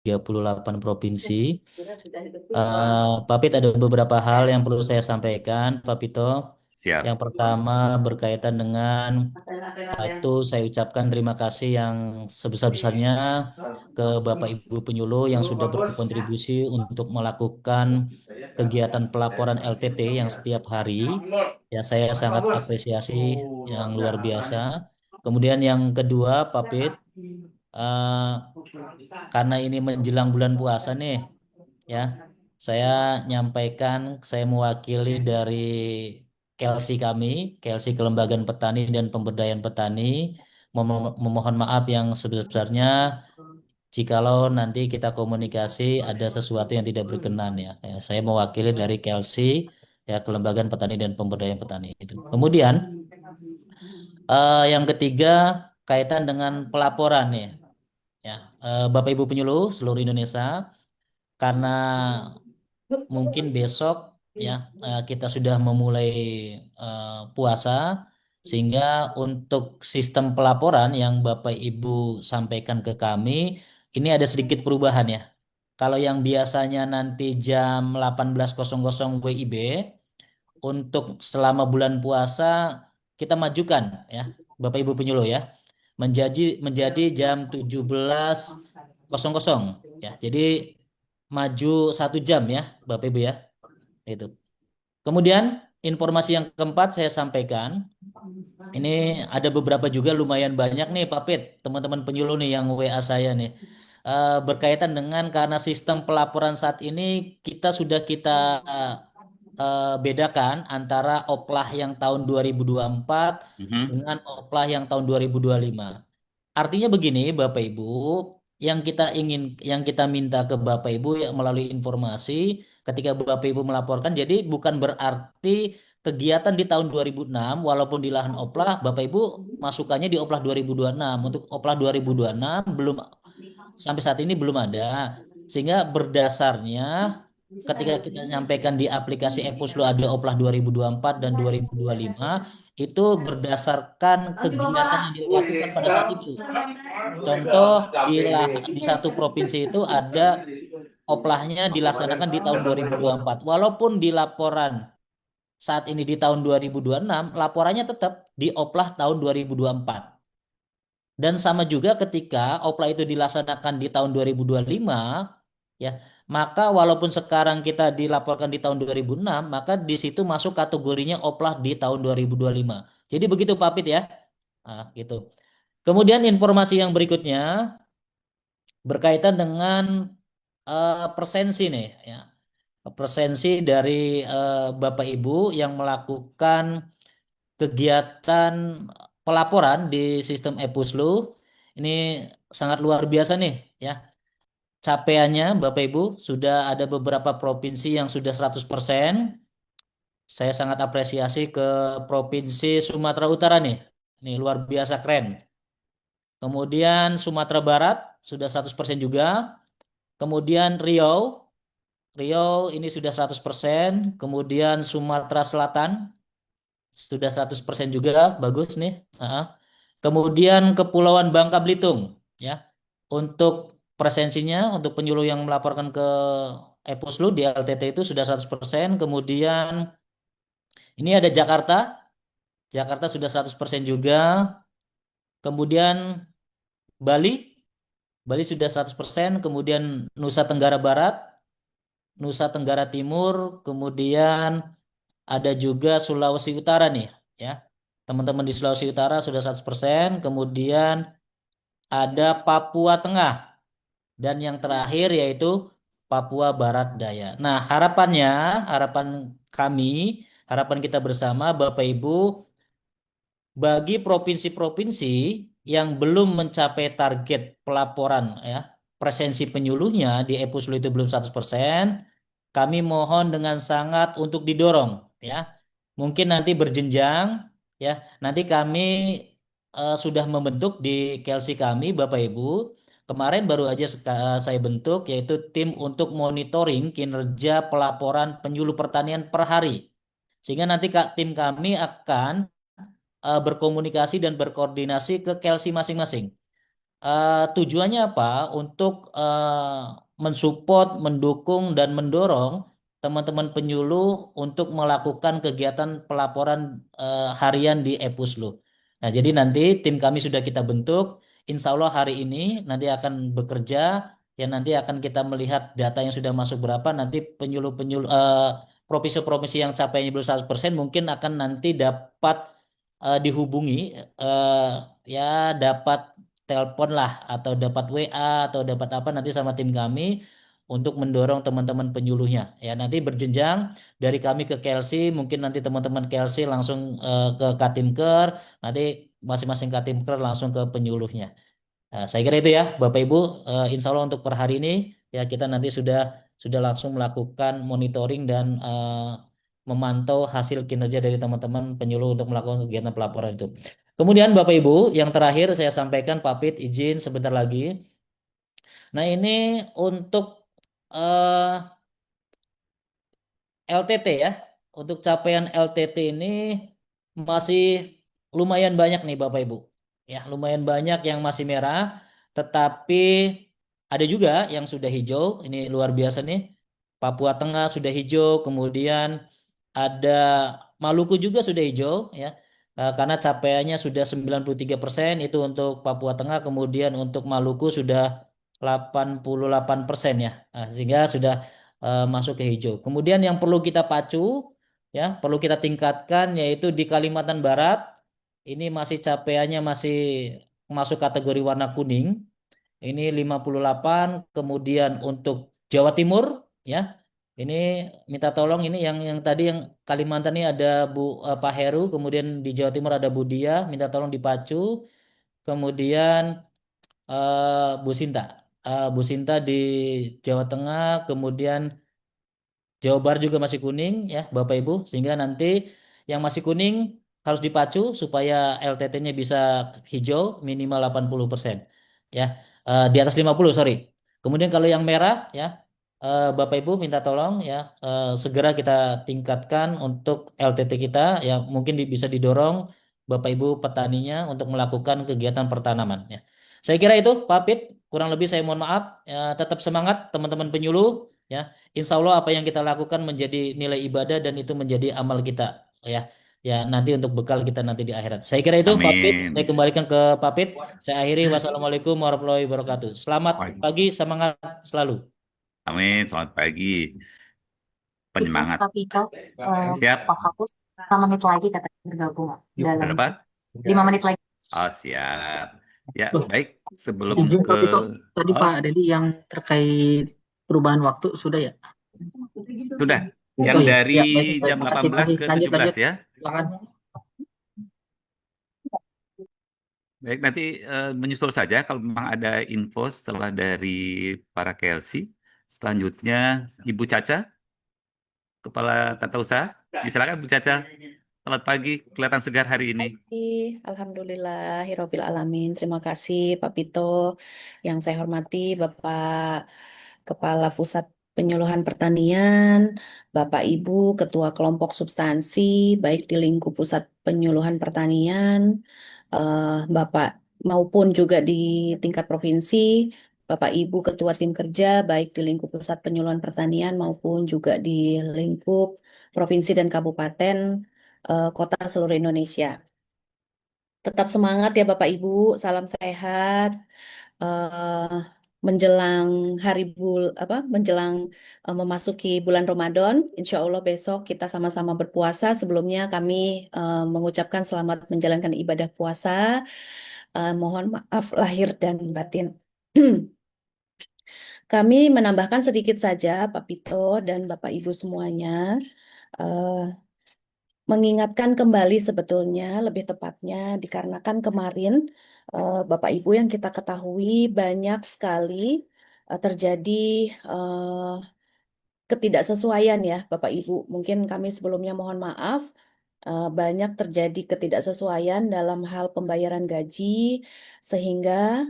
38 provinsi. Pak Pit, ada beberapa hal yang perlu saya sampaikan, Pak Pito. Siap. Yang pertama berkaitan dengan satu, saya ucapkan terima kasih yang sebesar-besarnya ke Bapak Ibu penyuluh yang sudah berkontribusi untuk melakukan kegiatan pelaporan LTT yang setiap hari. Ya, saya sangat apresiasi yang luar biasa. Kemudian yang kedua, Pak Pit, eh, karena ini menjelang bulan puasa nih, ya, saya nyampaikan, saya mewakili dari KLC kami, KLC Kelembagaan Petani dan Pemberdayaan Petani, memohon maaf yang sebesar-besarnya jikalau nanti kita komunikasi ada sesuatu yang tidak berkenan ya. Ya, saya mewakili dari KLC, ya, Kelembagaan Petani dan Pemberdayaan Petani itu. Kemudian yang ketiga kaitan dengan pelaporan ya. Ya, Bapak Ibu penyuluh seluruh Indonesia, karena mungkin besok ya kita sudah memulai puasa, sehingga untuk sistem pelaporan yang Bapak Ibu sampaikan ke kami ini ada sedikit perubahan ya. Kalau yang biasanya nanti jam 18.00 WIB, untuk selama bulan puasa kita majukan ya Bapak Ibu penyuluh ya, menjadi jam 17.00 ya. Jadi maju 1 jam ya Bapak Ibu ya. Itu. Kemudian informasi yang keempat saya sampaikan, ini ada beberapa juga lumayan banyak nih Pak Pit, teman-teman penyuluh nih yang WA saya nih. Berkaitan dengan karena sistem pelaporan saat ini kita bedakan antara oplah yang tahun 2024 Mhm. dengan oplah yang tahun 2025. Artinya begini, Bapak Ibu, yang kita minta ke Bapak Ibu ya, melalui informasi ketika Bapak Ibu melaporkan, jadi bukan berarti kegiatan di tahun 2006 walaupun di lahan oplah, Bapak Ibu masukannya di oplah 2026. Untuk oplah 2026 belum, sampai saat ini belum ada. Sehingga berdasarnya ketika kita sampaikan di aplikasi Epuslo ada oplah 2024 dan 2025, itu berdasarkan kegiatan yang dilakukan pada saat itu. Contoh di satu provinsi itu ada oplahnya dilaksanakan di tahun 2024. Walaupun di laporan saat ini di tahun 2026, laporannya tetap di oplah tahun 2024. Dan sama juga ketika oplah itu dilaksanakan di tahun 2025, ya, maka walaupun sekarang kita dilaporkan di tahun 2006, maka di situ masuk kategorinya oplah di tahun 2025. Jadi begitu Pak Pit ya. Nah, gitu. Kemudian informasi yang berikutnya berkaitan dengan presensi nih ya. Presensi dari Bapak Ibu yang melakukan kegiatan pelaporan di sistem Epuslu ini sangat luar biasa nih ya. Capaiannya Bapak Ibu sudah ada beberapa provinsi yang sudah 100%. Saya sangat apresiasi ke Provinsi Sumatera Utara nih. Nih luar biasa keren. Kemudian Sumatera Barat sudah 100% juga. Kemudian Riau, Riau ini sudah 100%. Kemudian Sumatera Selatan sudah 100% juga, bagus nih. Ah. Kemudian Kepulauan Bangka Belitung, ya. Untuk presensinya, untuk penyuluh yang melaporkan ke Epuslu di LTT itu sudah 100%. Kemudian ini ada Jakarta, Jakarta sudah 100% juga. Kemudian Bali, Bali sudah 100%. Kemudian Nusa Tenggara Barat, Nusa Tenggara Timur, kemudian ada juga Sulawesi Utara nih, ya. Teman-teman di Sulawesi Utara sudah 100%. Kemudian ada Papua Tengah dan yang terakhir yaitu Papua Barat Daya. Nah, harapan kami, harapan kita bersama Bapak Ibu, bagi provinsi-provinsi yang belum mencapai target pelaporan ya, presensi penyuluhnya di Epuslu itu belum 100%, kami mohon dengan sangat untuk didorong ya. Mungkin nanti berjenjang ya. Nanti kami sudah membentuk di KLC kami Bapak Ibu. Kemarin baru aja saya bentuk yaitu tim untuk monitoring kinerja pelaporan penyuluh pertanian per hari. Sehingga nanti tim kami akan berkomunikasi dan berkoordinasi ke KLC masing-masing. Tujuannya apa? Untuk mensupport, mendukung, dan mendorong teman-teman penyuluh untuk melakukan kegiatan pelaporan harian di Epuslu. Nah, jadi nanti tim kami sudah kita bentuk. Insya Allah hari ini nanti akan bekerja. Ya nanti akan kita melihat data yang sudah masuk berapa. Nanti penyuluh-penyuluh provinsi-provinsi yang capainya belum 100% mungkin akan nanti dapat dihubungi, eh, ya dapat telepon lah atau dapat WA atau dapat apa nanti sama tim kami untuk mendorong teman-teman penyuluhnya. Ya nanti berjenjang dari kami ke Kelsey, mungkin nanti teman-teman Kelsey langsung ke Katimker, nanti masing-masing Katimker langsung ke penyuluhnya. Nah, saya kira itu ya Bapak Ibu. Insya Allah untuk per hari ini ya kita nanti sudah langsung melakukan monitoring dan memantau hasil kinerja dari teman-teman penyuluh untuk melakukan kegiatan pelaporan itu. Kemudian Bapak Ibu, yang terakhir saya sampaikan Papit izin sebentar lagi. Nah ini untuk eh, LTT ya. Untuk capaian LTT ini masih lumayan banyak nih Bapak Ibu. Ya, lumayan banyak yang masih merah, tetapi ada juga yang sudah hijau. Ini luar biasa nih. Papua Tengah sudah hijau, kemudian ada Maluku juga sudah hijau ya. Karena capaiannya sudah 93% itu untuk Papua Tengah, kemudian untuk Maluku sudah 88% ya. Sehingga sudah masuk ke hijau. Kemudian yang perlu kita pacu ya, perlu kita tingkatkan yaitu di Kalimantan Barat ini masih capaiannya masih masuk kategori warna kuning. Ini 58, kemudian untuk Jawa Timur ya. Ini minta tolong ini yang tadi yang Kalimantan ini ada Pak Heru, kemudian di Jawa Timur ada Bu Dia, minta tolong dipacu. Kemudian Bu Sinta. Bu Sinta di Jawa Tengah, kemudian Jawa Barat juga masih kuning ya Bapak Ibu, sehingga nanti yang masih kuning harus dipacu supaya LTT-nya bisa hijau minimal 80%. Ya. Di atas 50 sorry. Kemudian kalau yang merah ya Bapak Ibu minta tolong ya segera kita tingkatkan untuk LTT kita ya mungkin bisa didorong Bapak Ibu petaninya untuk melakukan kegiatan pertanaman ya. Saya kira itu Pak Pit, kurang lebih saya mohon maaf ya, tetap semangat teman-teman penyuluh ya. Insya Allah apa yang kita lakukan menjadi nilai ibadah dan itu menjadi amal kita ya. Ya nanti untuk bekal kita nanti di akhirat. Saya kira itu Pak Pit. Saya Amin. kembalikan ke Pak Pit. Saya akhiri wassalamualaikum warahmatullahi wabarakatuh. Selamat Wah, pagi, semangat selalu. amin. Selamat pagi. Izin Penyemangat. Pak Vito, Pak Siap. Kapus, 5 menit lagi katanya bergabung dalam Berapa? 5 menit lagi. Oh, siap. Ya, Loh, baik. Sebelum izin ke... Pak Vito, tadi Oh, Pak Dedi yang terkait perubahan waktu sudah ya? sudah. Yang Oh ya, dari ya baik, baik. jam Makasih, 18 makasih. ke Lanjut, 17 lanjut. ya. Silakan. Baik, nanti menyusul saja kalau memang ada info setelah dari para KLC. Selanjutnya, Ibu Caca, Kepala Tata Usaha. Silakan, Bu Caca. Selamat pagi, kelihatan segar hari ini. Alhamdulillahirobbil alamin. Terima kasih Pak Pito. Yang saya hormati Bapak Kepala Pusat Penyuluhan Pertanian, Bapak Ibu Ketua Kelompok Substansi, baik di lingkup Pusat Penyuluhan Pertanian, Bapak maupun juga di tingkat provinsi, Bapak Ibu Ketua Tim Kerja, baik di lingkup Pusat Penyuluhan Pertanian maupun juga di lingkup provinsi dan kabupaten kota seluruh Indonesia. Tetap semangat ya Bapak Ibu, salam sehat. eh menjelang menjelang memasuki bulan Ramadan, Insya Allah besok kita sama-sama berpuasa. Sebelumnya kami mengucapkan selamat menjalankan ibadah puasa. Mohon maaf lahir dan batin. Kami menambahkan sedikit saja Pak Pito dan Bapak Ibu semuanya. eh, Mengingatkan kembali sebetulnya lebih tepatnya dikarenakan kemarin Bapak Ibu yang kita ketahui banyak sekali terjadi eh, ketidaksesuaian ya Bapak Ibu. Mungkin kami sebelumnya mohon maaf banyak terjadi ketidaksesuaian dalam hal pembayaran gaji sehingga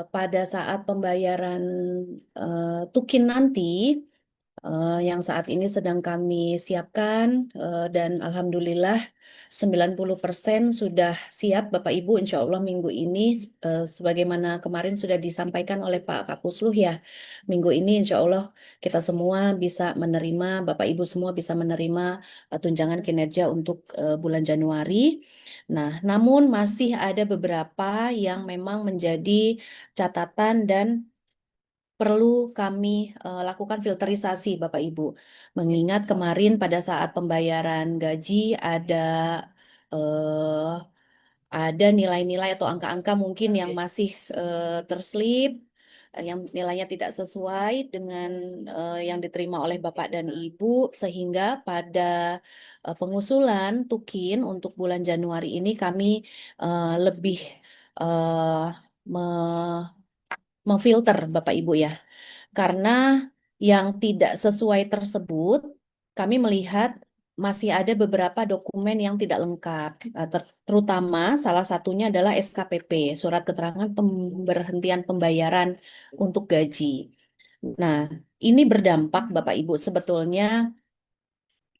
pada saat pembayaran tukin nanti yang saat ini sedang kami siapkan dan alhamdulillah 90% sudah siap Bapak Ibu. Insya Allah minggu ini sebagaimana kemarin sudah disampaikan oleh Pak Kapusluh ya, minggu ini insya Allah kita semua bisa menerima, Bapak Ibu semua bisa menerima tunjangan kinerja untuk bulan Januari. Nah, namun masih ada beberapa yang memang menjadi catatan dan perlu kami lakukan filterisasi, Bapak Ibu. Mengingat kemarin pada saat pembayaran gaji eh, ada nilai-nilai atau angka-angka mungkin yang masih terselip, yang nilainya tidak sesuai dengan yang diterima oleh Bapak dan Ibu, sehingga pada pengusulan Tukin untuk bulan Januari ini kami lebih eh, me- memfilter Bapak Ibu ya. Karena yang tidak sesuai tersebut, kami melihat masih ada beberapa dokumen yang tidak lengkap. Terutama salah satunya adalah SKPP, Surat Keterangan Pemberhentian Pembayaran untuk Gaji. Nah, ini berdampak Bapak Ibu sebetulnya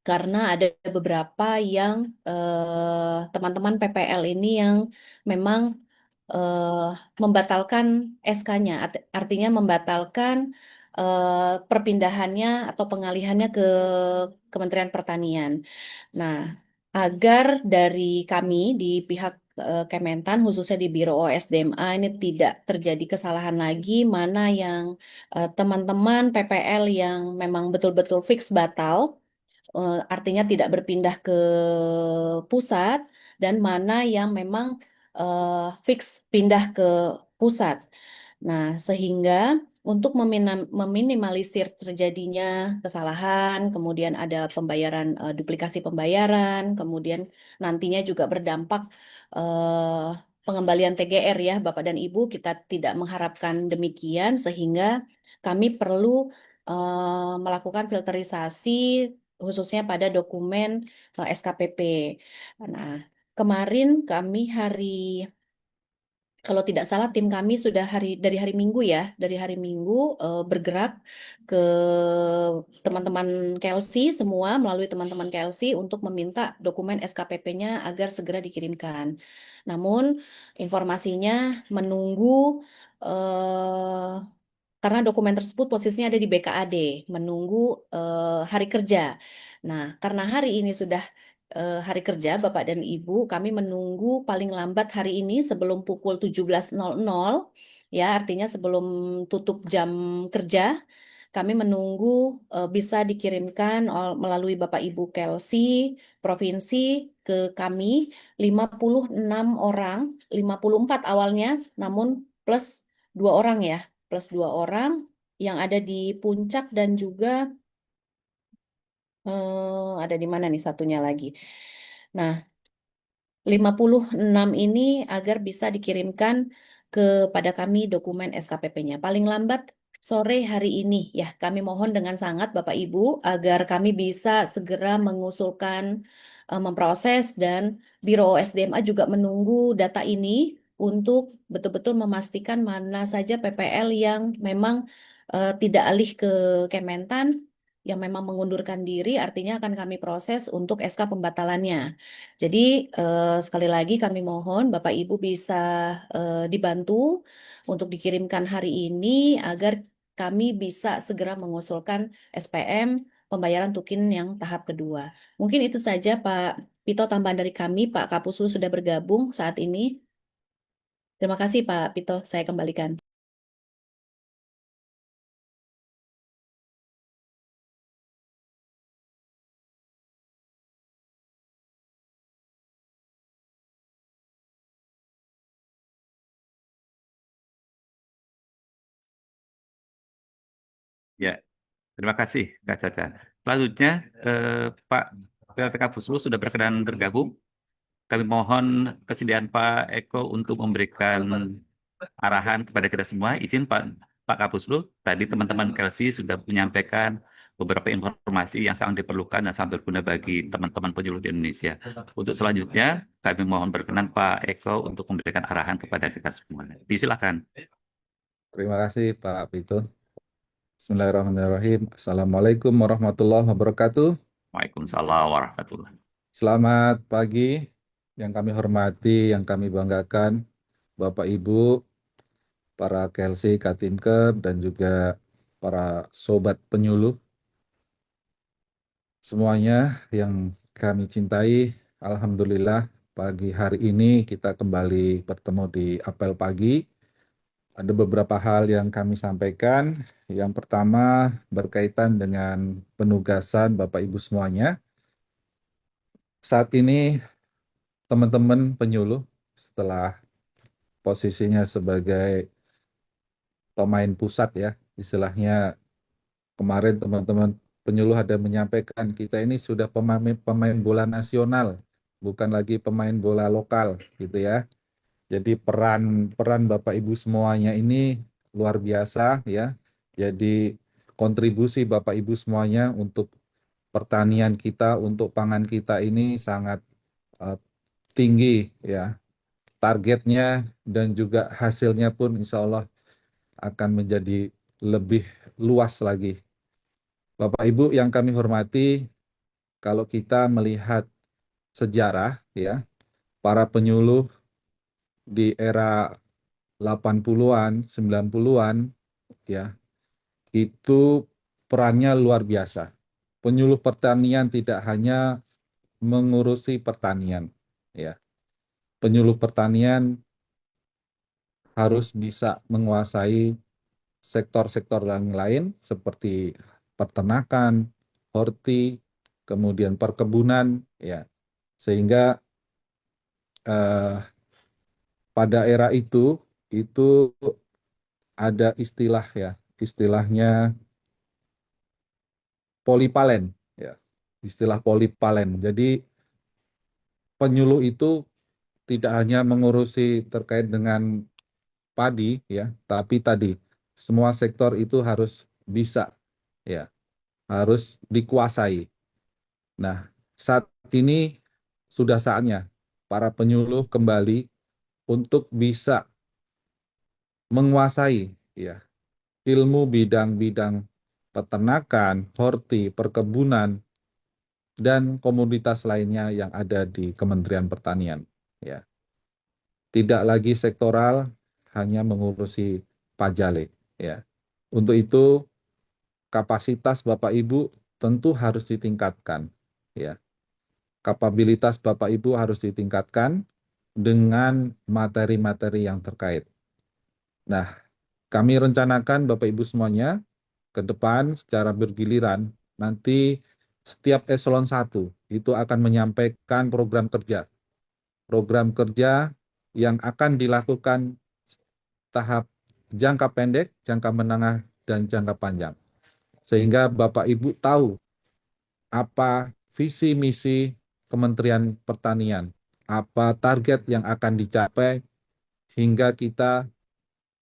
karena ada beberapa yang teman-teman PPL ini yang memang eh, membatalkan SK-nya, artinya membatalkan perpindahannya atau pengalihannya ke Kementerian Pertanian. Nah, agar dari kami di pihak Kementan, khususnya di Biro OSDMA ini tidak terjadi kesalahan lagi, mana yang teman-teman PPL yang memang betul-betul fix batal, artinya tidak berpindah ke pusat, dan mana yang memang fix pindah ke pusat. Nah, sehingga untuk meminimalisir terjadinya kesalahan, kemudian ada pembayaran duplikasi pembayaran, kemudian nantinya juga berdampak pengembalian TGR ya, Bapak dan Ibu, kita tidak mengharapkan demikian sehingga kami perlu melakukan filterisasi khususnya pada dokumen SKPP. Nah, kemarin kami kalau tidak salah tim kami sudah dari hari Minggu ya, dari hari Minggu bergerak ke teman-teman Kelsey semua melalui teman-teman Kelsey untuk meminta dokumen SKPP-nya agar segera dikirimkan. Namun informasinya menunggu eh, karena dokumen tersebut posisinya ada di BKAD, menunggu hari kerja. Nah, karena hari ini sudah hari kerja, Bapak dan Ibu, kami menunggu paling lambat hari ini sebelum pukul 17.00, ya, artinya sebelum tutup jam kerja, kami menunggu bisa dikirimkan melalui Bapak Ibu Kelsey, provinsi ke kami 56 orang, 54 awalnya, namun plus 2 orang ya, plus 2 orang yang ada di puncak dan juga ada di mana nih satunya lagi. Nah, 56 ini agar bisa dikirimkan kepada kami dokumen SKPP-nya. Paling lambat sore hari ini ya, kami mohon dengan sangat Bapak Ibu agar kami bisa segera mengusulkan, memproses dan Biro OSDMA juga menunggu data ini untuk betul-betul memastikan mana saja PPL yang memang tidak alih ke Kementan, yang memang mengundurkan diri, artinya akan kami proses untuk SK pembatalannya. Jadi sekali lagi kami mohon Bapak Ibu bisa dibantu untuk dikirimkan hari ini agar kami bisa segera mengusulkan SPM pembayaran tukin yang tahap kedua. Mungkin itu saja Pak Pito tambahan dari kami. Pak Kapuslu sudah bergabung saat ini. Terima kasih Pak Pito, saya kembalikan. Ya, terima kasih Kak Caca. Selanjutnya, Pak PLTK Puslu sudah berkenan bergabung. Kami mohon kesediaan Pak Eko untuk memberikan arahan kepada kita semua. Izin Pak Kapuslu, tadi teman-teman Kelsey sudah menyampaikan beberapa informasi yang sangat diperlukan dan sangat berguna bagi teman-teman penyuluh di Indonesia. Untuk selanjutnya, kami mohon berkenan Pak Eko untuk memberikan arahan kepada kita semua. Disilakan. Terima kasih Pak Pito. Bismillahirrahmanirrahim. Assalamualaikum warahmatullahi wabarakatuh. Waalaikumsalam warahmatullahi. Selamat pagi yang kami hormati, yang kami banggakan, Bapak Ibu, para KLC, Katinker, dan juga para sobat penyuluh. Semuanya yang kami cintai, Alhamdulillah pagi hari ini kita kembali bertemu di Apel Pagi. Ada beberapa hal yang kami sampaikan. Yang pertama berkaitan dengan penugasan Bapak Ibu semuanya. Saat ini teman-teman penyuluh setelah posisinya sebagai pemain pusat ya, istilahnya kemarin teman-teman penyuluh ada menyampaikan kita ini sudah pemain bola nasional, bukan lagi pemain bola lokal gitu ya. Jadi peran peran Bapak Ibu semuanya ini luar biasa ya. Jadi kontribusi Bapak Ibu semuanya untuk pertanian kita, untuk pangan kita ini sangat eh, tinggi ya. Targetnya dan juga hasilnya pun insya Allah akan menjadi lebih luas lagi. Bapak Ibu yang kami hormati, kalau kita melihat sejarah ya, para penyuluh di era 80-an, 90-an ya, itu perannya luar biasa. Penyuluh pertanian tidak hanya mengurusi pertanian ya. Penyuluh pertanian harus bisa menguasai sektor-sektor yang lain seperti peternakan, horti, kemudian perkebunan, ya. Sehingga eh, pada era itu ada istilah ya, istilahnya polipalen, ya, istilah polipalen. Jadi penyuluh itu tidak hanya mengurusi terkait dengan padi, ya, tapi tadi semua sektor itu harus bisa, ya, harus dikuasai. Nah, saat ini sudah saatnya para penyuluh kembali untuk bisa menguasai ya ilmu bidang-bidang peternakan, horti, perkebunan, dan komoditas lainnya yang ada di Kementerian Pertanian. Ya, tidak lagi sektoral, hanya mengurusi pajale. Ya, untuk itu kapasitas Bapak Ibu tentu harus ditingkatkan. Ya, kapabilitas Bapak Ibu harus ditingkatkan dengan materi-materi yang terkait. Nah, kami rencanakan Bapak Ibu semuanya ke depan secara bergiliran nanti setiap eselon 1 itu akan menyampaikan program kerja yang akan dilakukan tahap jangka pendek, jangka menengah, dan jangka panjang. Sehingga Bapak Ibu tahu apa visi misi Kementerian Pertanian, apa target yang akan dicapai hingga kita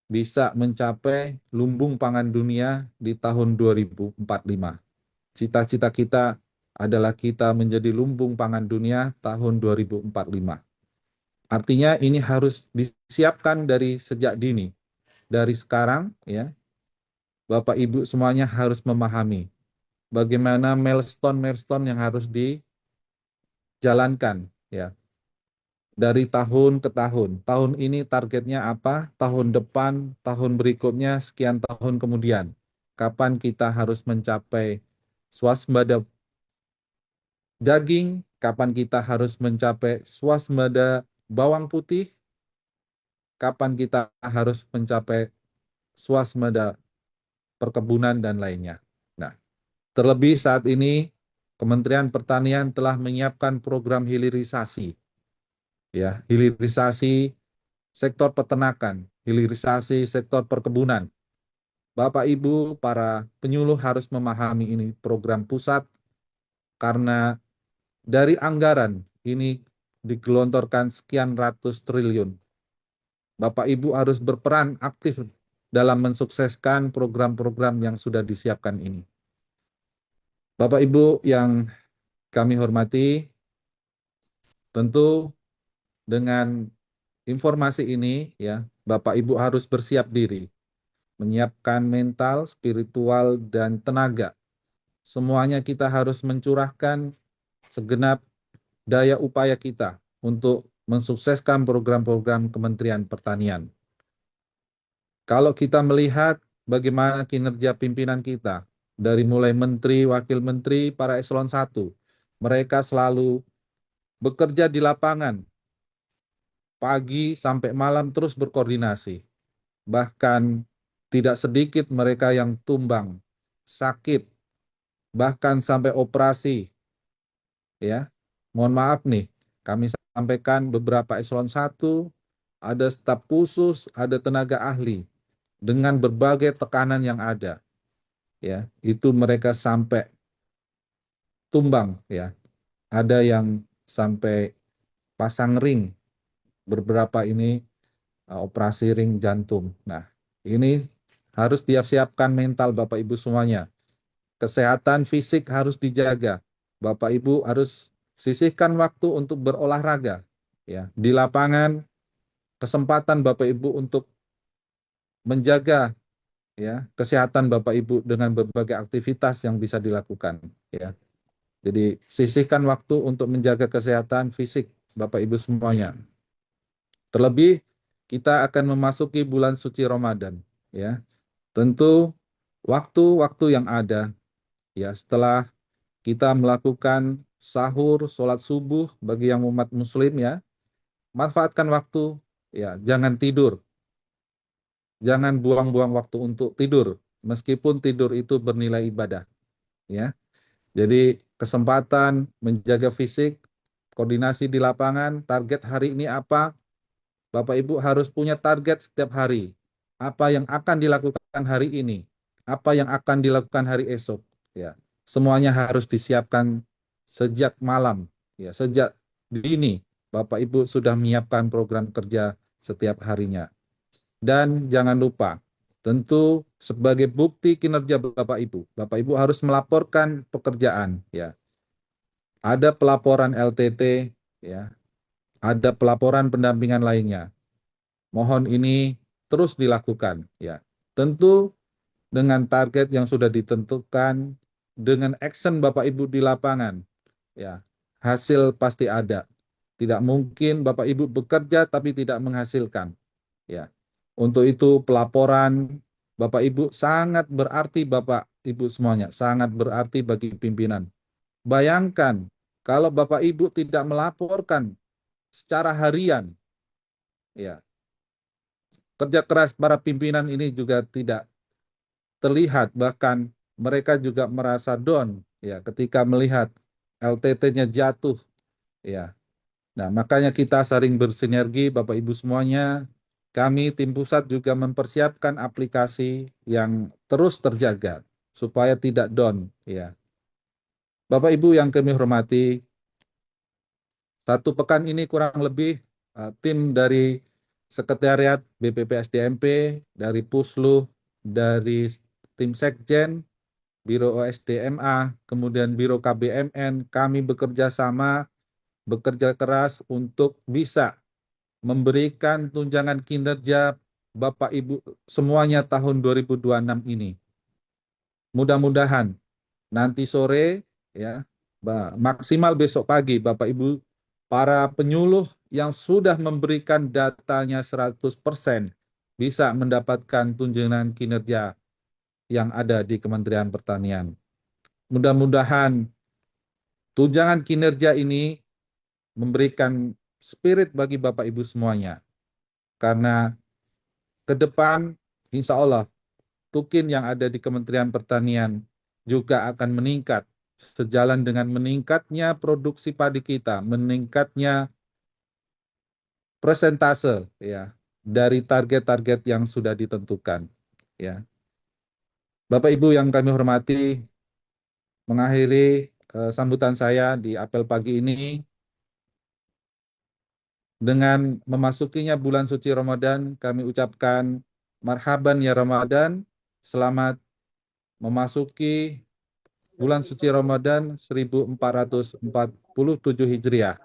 bisa mencapai lumbung pangan dunia di tahun 2045. Cita-cita kita adalah kita menjadi lumbung pangan dunia tahun 2045. Artinya ini harus disiapkan dari sejak dini. Dari sekarang ya, Bapak Ibu semuanya harus memahami bagaimana milestone-milestone yang harus dijalankan ya. Dari tahun ke tahun. Tahun ini targetnya apa? Tahun depan, tahun berikutnya, sekian tahun kemudian. Kapan kita harus mencapai swasembada daging, kapan kita harus mencapai swasembada bawang putih, kapan kita harus mencapai swasembada perkebunan dan lainnya. Nah, terlebih saat ini Kementerian Pertanian telah menyiapkan program hilirisasi. Ya, hilirisasi sektor peternakan, hilirisasi sektor perkebunan. Bapak Ibu, para penyuluh harus memahami ini program pusat karena dari anggaran ini digelontorkan sekian ratus triliun. Bapak Ibu harus berperan aktif dalam mensukseskan program-program yang sudah disiapkan ini. Bapak Ibu yang kami hormati, tentu dengan informasi ini ya, Bapak Ibu harus bersiap diri menyiapkan mental, spiritual, dan tenaga. Semuanya kita harus mencurahkan segenap daya upaya kita untuk mensukseskan program-program Kementerian Pertanian. Kalau kita melihat bagaimana kinerja pimpinan kita, dari mulai menteri, wakil menteri, para eselon 1, mereka selalu bekerja di lapangan, pagi sampai malam terus berkoordinasi. Bahkan tidak sedikit mereka yang tumbang, sakit, bahkan sampai operasi. Ya, mohon maaf nih, kami sampaikan beberapa eselon 1, ada staf khusus, ada tenaga ahli, dengan berbagai tekanan yang ada. Ya, itu mereka sampai tumbang. Ya, ada yang sampai pasang ring, beberapa ini operasi ring jantung. Nah, ini harus siapkan mental Bapak Ibu semuanya. Kesehatan fisik harus dijaga. Bapak Ibu harus sisihkan waktu untuk berolahraga. Ya, di lapangan kesempatan Bapak Ibu untuk menjaga ya kesehatan Bapak Ibu dengan berbagai aktivitas yang bisa dilakukan. Ya, jadi sisihkan waktu untuk menjaga kesehatan fisik Bapak Ibu semuanya. Terlebih kita akan memasuki bulan suci Ramadan. Ya, tentu waktu-waktu yang ada ya setelah kita melakukan sahur, sholat subuh bagi yang umat muslim ya, manfaatkan waktu ya, jangan tidur. Jangan buang-buang waktu untuk tidur, meskipun tidur itu bernilai ibadah ya. Jadi kesempatan menjaga fisik, koordinasi di lapangan, target hari ini apa? Bapak Ibu harus punya target setiap hari. Apa yang akan dilakukan hari ini? Apa yang akan dilakukan hari esok? Ya, semuanya harus disiapkan sejak malam. Ya, sejak dini Bapak Ibu sudah menyiapkan program kerja setiap harinya. Dan jangan lupa, tentu sebagai bukti kinerja Bapak Ibu harus melaporkan pekerjaan. Ya, ada pelaporan LTT, ya, ada pelaporan pendampingan lainnya. Mohon ini terus dilakukan ya. Tentu dengan target yang sudah ditentukan, dengan action Bapak Ibu di lapangan ya. Hasil pasti ada. Tidak mungkin Bapak Ibu bekerja tapi tidak menghasilkan ya. Untuk itu pelaporan Bapak Ibu sangat berarti Bapak Ibu semuanya, sangat berarti bagi pimpinan. Bayangkan kalau Bapak Ibu tidak melaporkan secara harian ya, kerja keras para pimpinan ini juga tidak terlihat, bahkan mereka juga merasa down ya ketika melihat LTT-nya jatuh ya. Nah, makanya kita sering bersinergi Bapak Ibu semuanya. Kami tim pusat juga mempersiapkan aplikasi yang terus terjaga supaya tidak down ya. Bapak Ibu yang kami hormati, satu pekan ini kurang lebih tim dari Sekretariat BPPSDMP, dari Pusluh, dari tim Sekjen, Biro OSDMA, kemudian Biro KBMN, kami bekerja sama, bekerja keras untuk bisa memberikan tunjangan kinerja Bapak Ibu semuanya tahun 2026 ini. Mudah-mudahan nanti sore ya, maksimal besok pagi Bapak Ibu para penyuluh yang sudah memberikan datanya 100% bisa mendapatkan tunjangan kinerja yang ada di Kementerian Pertanian. Mudah-mudahan tunjangan kinerja ini memberikan spirit bagi Bapak Ibu semuanya. Karena ke depan insya Allah tukin yang ada di Kementerian Pertanian juga akan meningkat sejalan dengan meningkatnya produksi padi kita, meningkatnya persentase ya dari target-target yang sudah ditentukan ya. Bapak Ibu yang kami hormati, mengakhiri sambutan saya di apel pagi ini dengan memasukinya bulan suci Ramadan, kami ucapkan marhaban ya Ramadan, selamat memasuki bulan suci Ramadan 1447 Hijriah.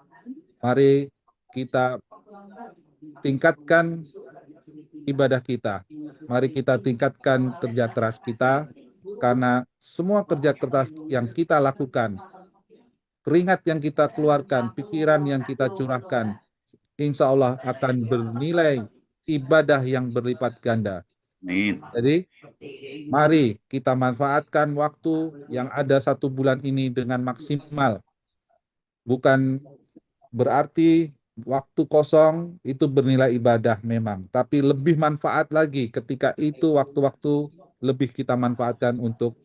Mari kita tingkatkan ibadah kita. Mari kita tingkatkan kerja keras kita, karena semua kerja keras yang kita lakukan, keringat yang kita keluarkan, pikiran yang kita curahkan, insya Allah akan bernilai ibadah yang berlipat ganda. Amin. Jadi, mari kita manfaatkan waktu yang ada 1 bulan ini dengan maksimal. Bukan berarti waktu kosong itu bernilai ibadah memang, tapi lebih manfaat lagi ketika itu waktu-waktu lebih kita manfaatkan untuk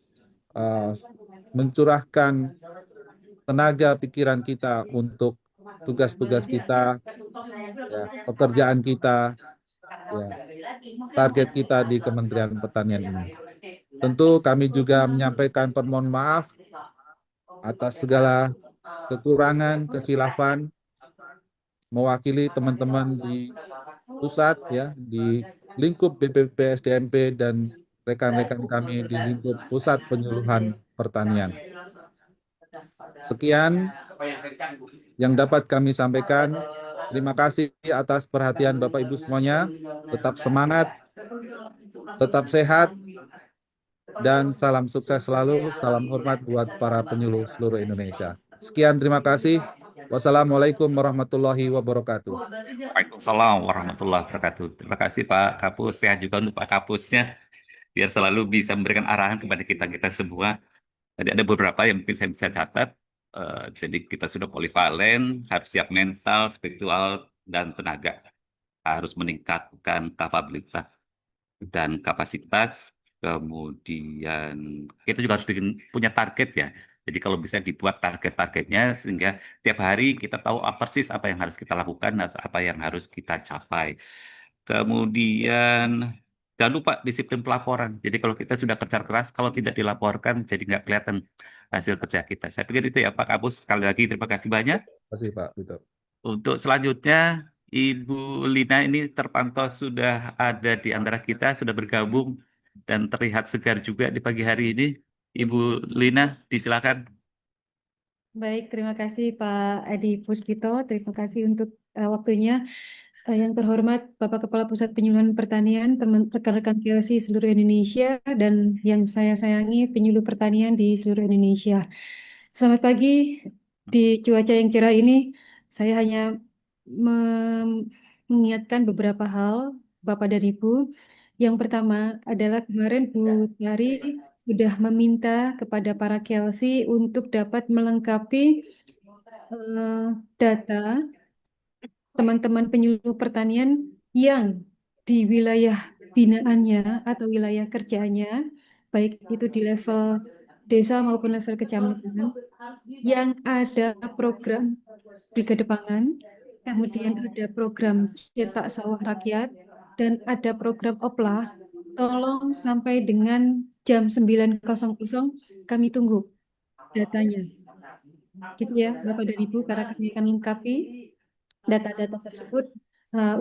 mencurahkan tenaga pikiran kita untuk tugas-tugas kita, ya, pekerjaan kita, ya, target kita di Kementerian Pertanian ini. Tentu kami juga menyampaikan permohonan maaf atas segala kekurangan, kekhilafan, mewakili teman-teman di pusat, ya, di lingkup BPP SDMP dan rekan-rekan kami di lingkup pusat penyuluhan pertanian. Sekian yang dapat kami sampaikan. Terima kasih atas perhatian Bapak Ibu semuanya. Tetap semangat, tetap sehat, dan salam sukses selalu. Salam hormat buat para penyuluh seluruh Indonesia. Sekian, terima kasih. Wassalamualaikum warahmatullahi wabarakatuh. Waalaikumsalam warahmatullahi wabarakatuh. Terima kasih Pak Kapus. Sehat juga untuk Pak Kapusnya. Biar selalu bisa memberikan arahan kepada kita-kita semua. Tadi ada beberapa yang mungkin saya bisa catat. Jadi kita sudah polivalen, harus siap mental, spiritual, dan tenaga. Harus meningkatkan kapabilitas dan kapasitas. Kemudian kita juga harus punya target ya. Jadi kalau bisa dibuat target-targetnya sehingga tiap hari kita tahu persis apa yang harus kita lakukan, apa yang harus kita capai. Kemudian jangan lupa disiplin pelaporan. Jadi kalau kita sudah kerja keras, kalau tidak dilaporkan jadi nggak kelihatan hasil kerja kita. Saya pikir itu ya Pak Kapus. Sekali lagi terima kasih banyak. Terima kasih Pak Vito. Untuk selanjutnya, Ibu Lina ini terpantau sudah ada di antara kita, sudah bergabung dan terlihat segar juga di pagi hari ini. Ibu Lina, disilakan. Baik, terima kasih Pak Edi Puspito. Terima kasih untuk waktunya. Yang terhormat Bapak Kepala Pusat Penyuluhan Pertanian, rekan-rekan KLC seluruh Indonesia, dan yang saya sayangi penyuluh pertanian di seluruh Indonesia. Selamat pagi. Di cuaca yang cerah ini, saya hanya mengingatkan beberapa hal, Bapak dan Ibu. Yang pertama adalah kemarin Bu Tari sudah meminta kepada para KLC untuk dapat melengkapi data teman-teman penyuluh pertanian yang di wilayah binaannya atau wilayah kerjaannya, baik itu di level desa maupun level kecamatan, yang ada program Brigade Pangan, kemudian ada program Cetak Sawah Rakyat, dan ada program Oplah. Tolong sampai dengan jam 9.00 kami tunggu datanya. Gitu ya, Bapak dan Ibu, karena kami akan lengkapi data-data tersebut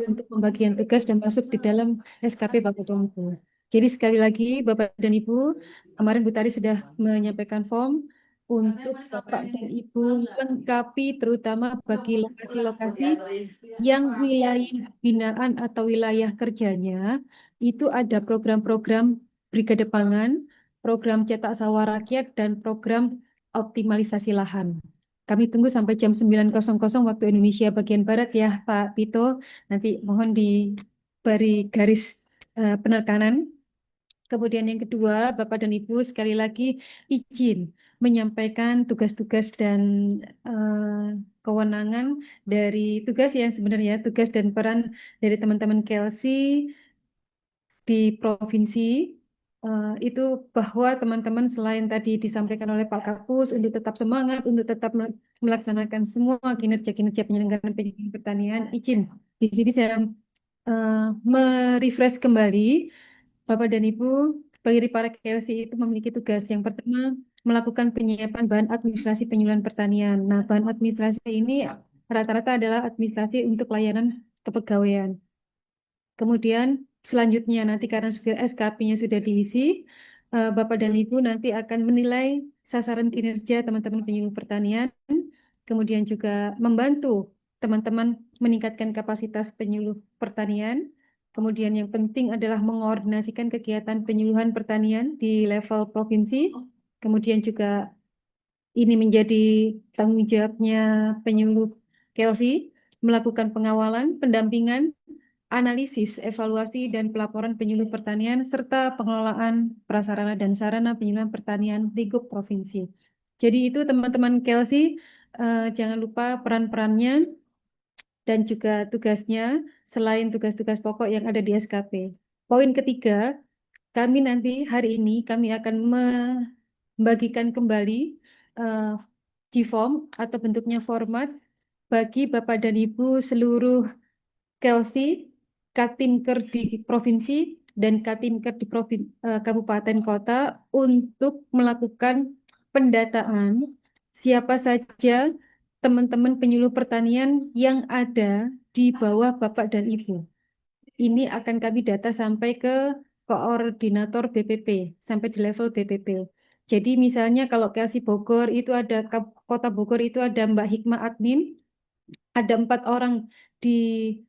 untuk pembagian tugas dan masuk di dalam SKP Bapak dan Ibu. Jadi sekali lagi Bapak dan Ibu, kemarin Bu Tari sudah menyampaikan form untuk Bapak dan Ibu lengkapi terutama bagi lokasi-lokasi yang wilayah binaan atau wilayah kerjanya itu ada program-program Brigade Pangan, program Cetak Sawah Rakyat, dan program optimalisasi lahan. Kami tunggu sampai jam 9.00 waktu Indonesia bagian Barat ya Pak Pito. Nanti mohon diberi garis penekanan. Kemudian yang kedua, Bapak dan Ibu sekali lagi izin menyampaikan tugas-tugas dan kewenangan dari tugas yang sebenarnya tugas dan peran dari teman-teman KLC di provinsi. Itu bahwa teman-teman selain tadi disampaikan oleh Pak Kapus untuk tetap semangat, untuk tetap melaksanakan semua kinerja-kinerja penyelenggaraan pendidikan pertanian, izin. Di sini saya merefresh kembali, Bapak dan Ibu, bagi para KLC itu memiliki tugas. Yang pertama, melakukan penyiapan bahan administrasi penyuluhan pertanian. Nah, bahan administrasi ini rata-rata adalah administrasi untuk layanan kepegawaian. Kemudian selanjutnya nanti karena SKP-nya sudah diisi, Bapak dan Ibu nanti akan menilai sasaran kinerja teman-teman penyuluh pertanian, kemudian juga membantu teman-teman meningkatkan kapasitas penyuluh pertanian, Kemudian yang penting adalah mengordinasikan kegiatan penyuluhan pertanian di level provinsi. Kemudian juga ini menjadi tanggung jawabnya penyuluh Kelsey melakukan pengawalan, pendampingan, analisis, evaluasi, dan pelaporan penyuluh pertanian, serta pengelolaan prasarana dan sarana penyuluhan pertanian lingkup provinsi. Jadi itu teman-teman Kelsey, jangan lupa peran-perannya dan juga tugasnya selain tugas-tugas pokok yang ada di SKP. Poin ketiga, kami nanti hari ini kami akan membagikan kembali eh, di form atau bentuknya format bagi Bapak dan Ibu seluruh Kelsey, Katimker di provinsi dan Katimker di kabupaten kota untuk melakukan pendataan siapa saja teman-teman penyuluh pertanian yang ada di bawah Bapak dan Ibu. Ini akan kami data sampai ke koordinator BPP, sampai di level BPP. Jadi misalnya kalau Kelsey Bogor itu ada, Kota Bogor itu ada Mbak Hikmah Admin, ada 4 orang di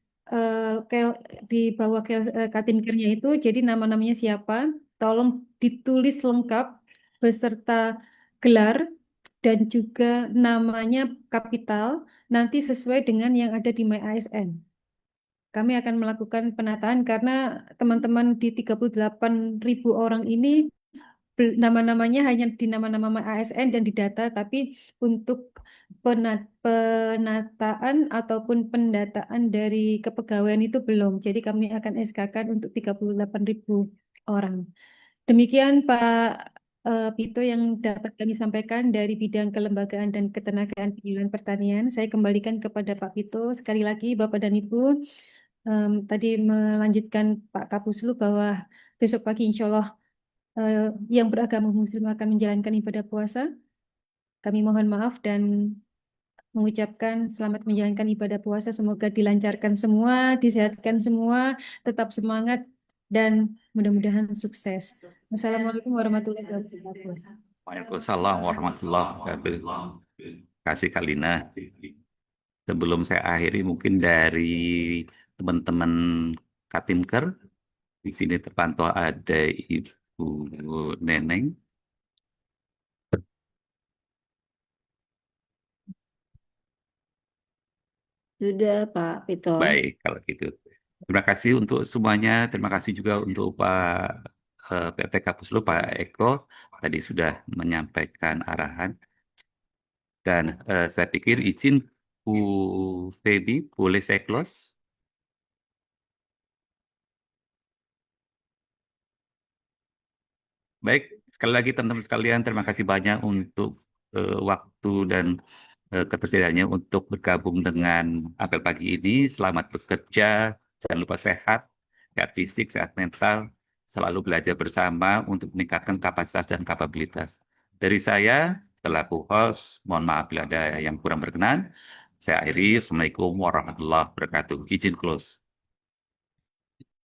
di bawah Katimkernya itu, jadi nama-namanya siapa, tolong ditulis lengkap beserta gelar dan juga namanya kapital, nanti sesuai dengan yang ada di My ASN. Kami akan melakukan penataan karena teman-teman di 38.000 orang ini nama-namanya hanya di nama-nama ASN dan didata, tapi untuk penataan ataupun pendataan dari kepegawaian itu belum. Jadi kami akan SK-kan untuk 38.000 orang. Demikian Pak Pito yang dapat kami sampaikan dari bidang kelembagaan dan ketenagaan penyuluhan pertanian. Saya kembalikan kepada Pak Pito. Sekali lagi Bapak dan Ibu, tadi melanjutkan Pak Kapuslu bahwa besok pagi insya Allah yang beragama Muslim akan menjalankan ibadah puasa. Kami mohon maaf dan mengucapkan selamat menjalankan ibadah puasa. Semoga dilancarkan semua, disehatkan semua, tetap semangat dan mudah-mudahan sukses. Wassalamualaikum warahmatullahi wabarakatuh. Waalaikumsalam warahmatullahi wabarakatuh. Kasih Kalina. Sebelum saya akhiri, mungkin dari teman-teman Katimker, di sini terpantau ada Ibu Neneng. Sudah Pak Pito. Baik, kalau gitu. Terima kasih untuk semuanya. Terima kasih juga untuk Pak PT Kapuslu, Pak Eko. Tadi sudah menyampaikan arahan. Dan saya pikir izin Bu Feby, boleh saya close? Baik, sekali lagi teman-teman sekalian, terima kasih banyak untuk waktu dan ketersediaannya untuk bergabung dengan apel pagi ini. Selamat bekerja, jangan lupa sehat, sehat fisik, sehat mental, selalu belajar bersama untuk meningkatkan kapasitas dan kapabilitas. Dari saya, selaku host, mohon maaf bila ada yang kurang berkenan. Saya akhiri, Assalamualaikum warahmatullahi wabarakatuh. Izin close.